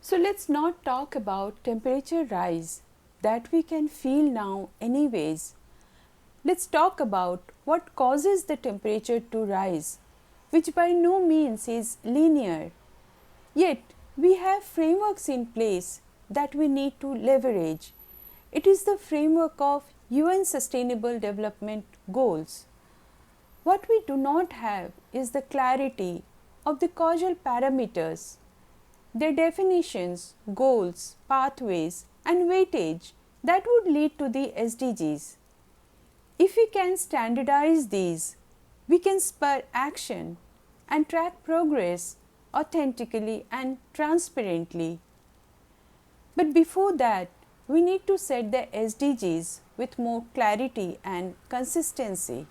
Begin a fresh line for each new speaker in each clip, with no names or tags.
So let's not talk about temperature rise that we can feel now anyways. Let's talk about what causes the temperature to rise, which by no means is linear. Yet we have frameworks in place that we need to leverage. It is the framework of UN Sustainable Development Goals. What we do not have is the clarity of the causal parameters, their definitions, goals, pathways, and weightage that would lead to the SDGs. If we can standardize these, we can spur action and track progress authentically and transparently. But before that, we need to set the SDGs with more clarity and consistency.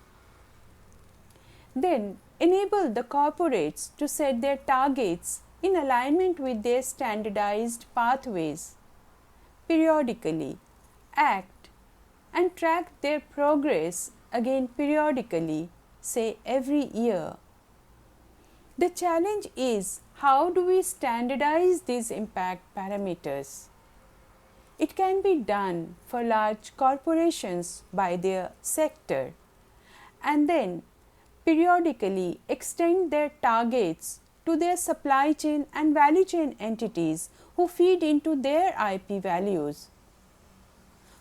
Then enable the corporates to set their targets in alignment with their standardized pathways. Periodically act and track their progress again periodically, say every year. The challenge is, how do we standardize these impact parameters? It can be done for large corporations by their sector, and then periodically extend their targets to their supply chain and value chain entities who feed into their IP values.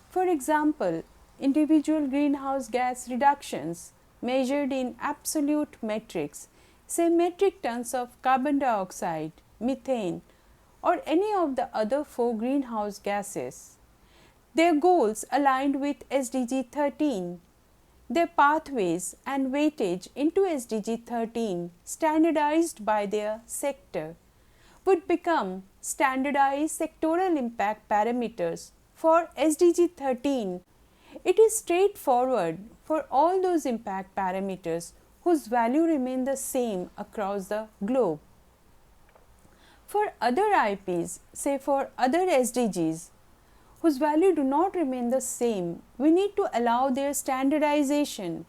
For example, individual greenhouse gas reductions measured in absolute metrics, say metric tons of carbon dioxide, methane, or any of the other 4 greenhouse gases. Their goals aligned with SDG 13. Their pathways and weightage into SDG 13 standardized by their sector would become standardized sectoral impact parameters for SDG 13. It is straightforward for all those impact parameters whose value remain the same across the globe. For other IPs, say for other SDGs, whose value do not remain the same, we need to allow their standardization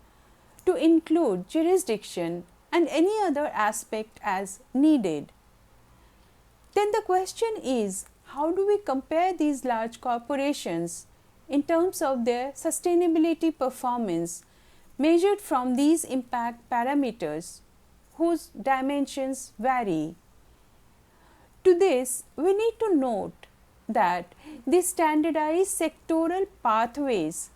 to include jurisdiction and any other aspect as needed. Then the question is, how do we compare these large corporations in terms of their sustainability performance measured from these impact parameters whose dimensions vary? To this, we need to note that the standardized sectoral pathways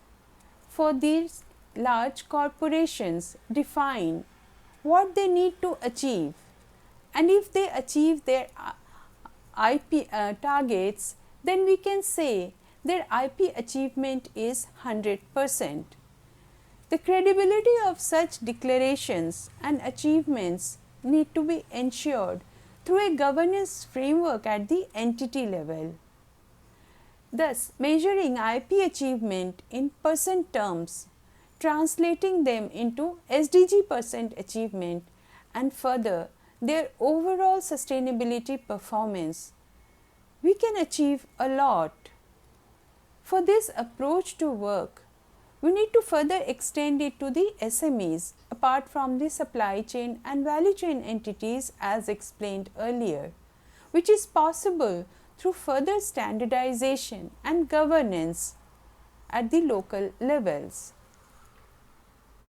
for these large corporations define what they need to achieve, and if they achieve their IP targets, then we can say their IP achievement is 100%. The credibility of such declarations and achievements need to be ensured through a governance framework at the entity level. Thus, measuring IP achievement in percent terms, translating them into SDG percent achievement, and further their overall sustainability performance, we can achieve a lot. For this approach to work, we need to further extend it to the SMEs apart from the supply chain and value chain entities as explained earlier, which is possible through further standardization and governance at the local levels.